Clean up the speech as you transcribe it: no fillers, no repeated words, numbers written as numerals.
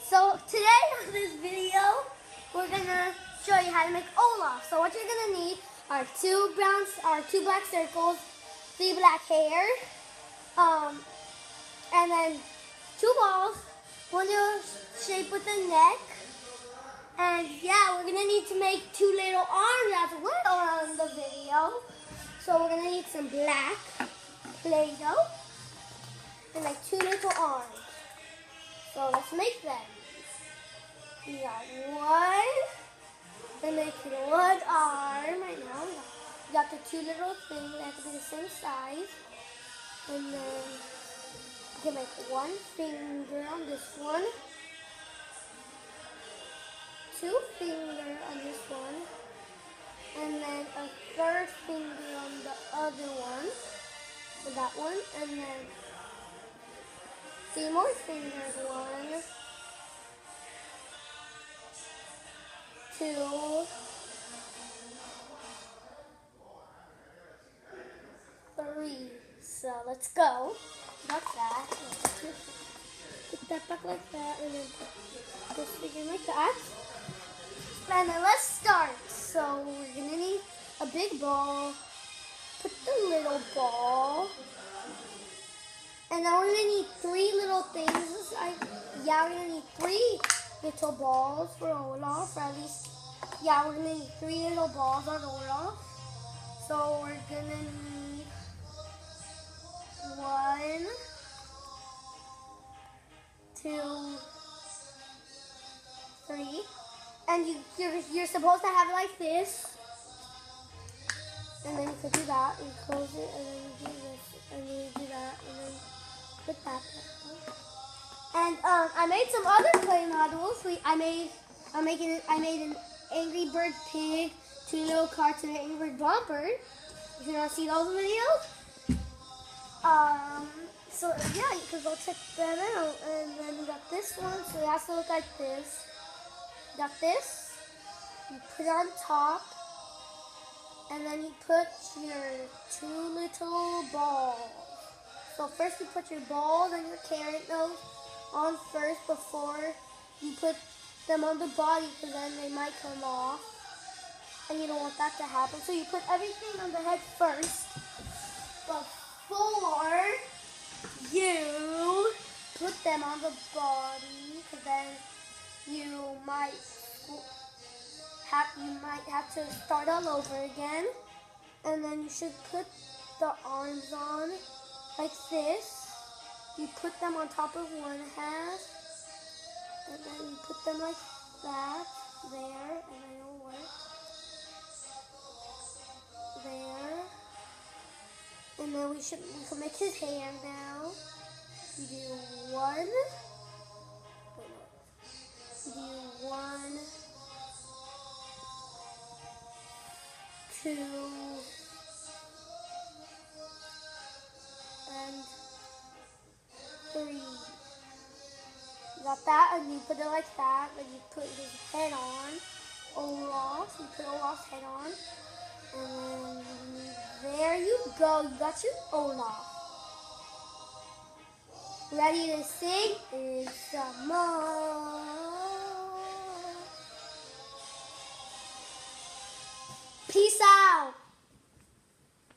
So today on this video, we're gonna show you how to make Olaf. So what you're gonna need are two black circles, 3 black hair, and then 2 balls, one shape with a neck, and yeah, we're gonna need to make 2 little arms as well on the video. So we're gonna need some black Play-Doh and like 2 little arms. So let's make them. We got one. We're making 1 arm right now. We got the 2 little things. They have to be the same size. And then we can make 1 finger on this one. 2 fingers on this one. And then a 3rd finger on the other one. So that one. And then 3 more fingers. 1, 2, 3. So let's go. Got that. Put that back like that, and then put this figure like that. And then let's start. So we're gonna need a big ball. Put the little ball. And then we're gonna need 3 little things. We're gonna need 3 little balls for Olaf, or at least, we're gonna need 3 little balls on Olaf. So we're gonna need 1, 2, 3, and you're supposed to have it like this. And then you could do that, and close it, and then you do this, and then you do that, and then put that back. And I made some other clay models. I made an Angry Bird pig, 2 little carts, and an Angry Bird bumper. If you want to see those videos, so yeah, you can go check them out. And then we got this one, so it has to look like this. You got this. You put it on top. And then you put your 2 little balls. So first you put your balls and your carrot nose on first before you put them on the body, because then they might come off. And you don't want that to happen. So you put everything on the head first before you put them on the body, because then you might have to start all over again. And then you should put the arms on like this. You put them on top of one half, and then you put them like that, there, and then it'll work. There. And then we can make his hand now. You do 1. You do 1, 2, and 3. You got that, and you put it like that, and you put his head on. Olaf, you put Olaf's head on, and there you go. You got your Olaf. Ready to sing? It's some more. Peace out.